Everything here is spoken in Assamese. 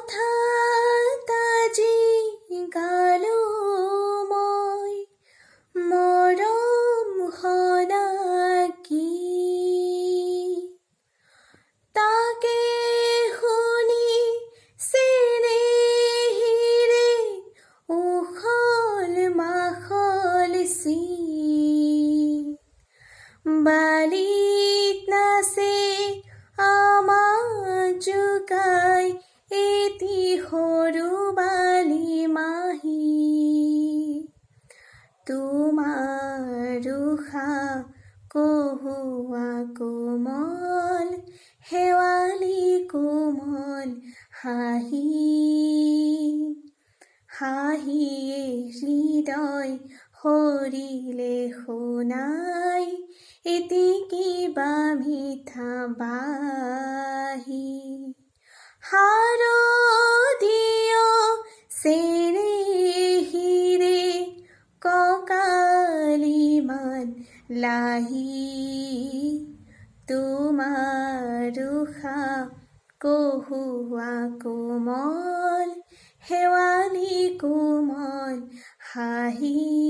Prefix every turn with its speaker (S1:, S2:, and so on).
S1: কথাত আজি গালো মই মৰম সনাকি, তাকে শুনি চেনেহীৰে উখল মাখল চি বালিত নাচে আমাক জোকাই এটি সৰু বালি মাহী। তোমাৰ উশাহ কহুৱা কোমল শেৱালি কোমল হাঁহি, হাঁহিয়ে হৃদয় সৰিলে শুনাই এটি কিবা মিঠা বাঁহী। শাৰদীয় চেনেহীৰে কঁকালিমান লাহি, তোমাৰ উশাহ কহুৱা কোমল শেৱালি কোমল হাঁহি।